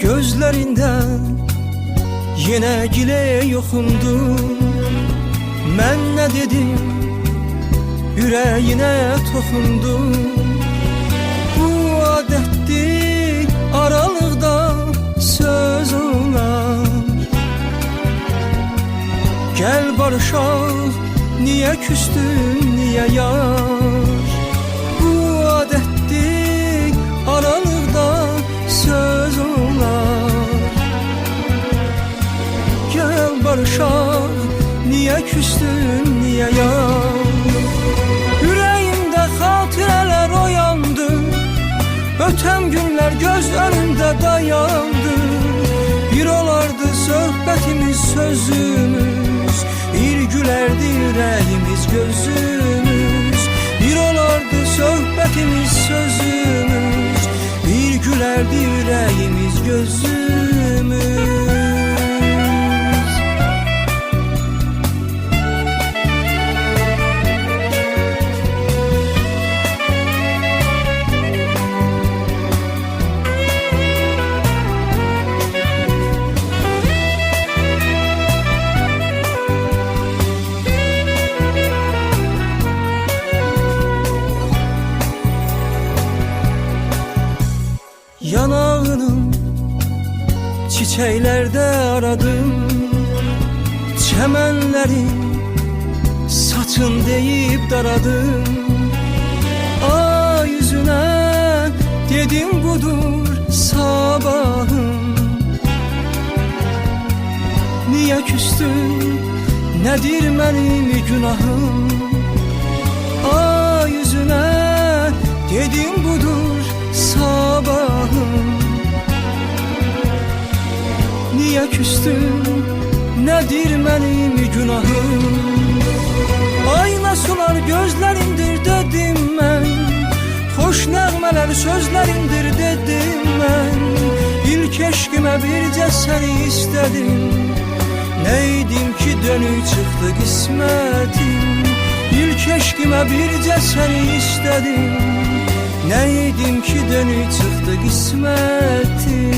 gözlərindən yenə gilə yoxundu. Mən nə dedim, ürəyinə toxundu. Bu adətdir, aralıqda söz olar. Gəl barışaq, niyə küstün, niyə yar? Bu adətdir, aralıqda söz olar. Gəl barışaq, niyə küstün, niyə yar? Ürəyimdə xatirələr oyandı, ötən günlər göz önündə dayandı. Bir olardı söhbətimiz, sözümüz, bir gülərdi ürəyimiz, gözümüz. Bir olardı söhbətimiz, sözümüz, bir gülərdi ürəyimiz, gözümüz. Yanağını çiçeklerde aradım, çemenleri saçın deyip daradım. Ay yüzüne dedim budur sabahım. Niye küstün, nedir benim günahım? Ay yüzüne dedim budur sabahım. Niye küstün, nedir benim günahım? Ayna sular gözlerindir dedim mən, hoş nəğmələr sözlerindir dedim mən. İlk eşkimə bircə səni istədim, neydim ki dönüp çıxdı qismətim. İlk eşkimə bircə səni istədim, neydim ki dönüp çıxdı qismətim.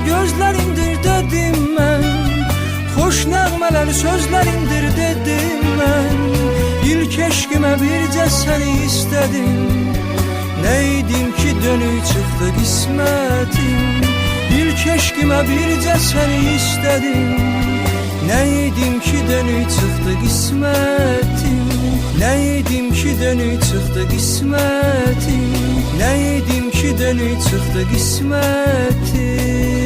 Gözlerindir dedim mən, hoş nəğmələr sözlerindir dedim mən. İlk eşkimə bircə səni istədim, neydim ki dönüp çıxdı qismətim. İlk eşkimə bircə səni istədim, neydim ki dönüp çıxdı qismətim. Neydim ki dönüp çıxdı qismətim. Neydim ki dönüp çıxdı qismətim.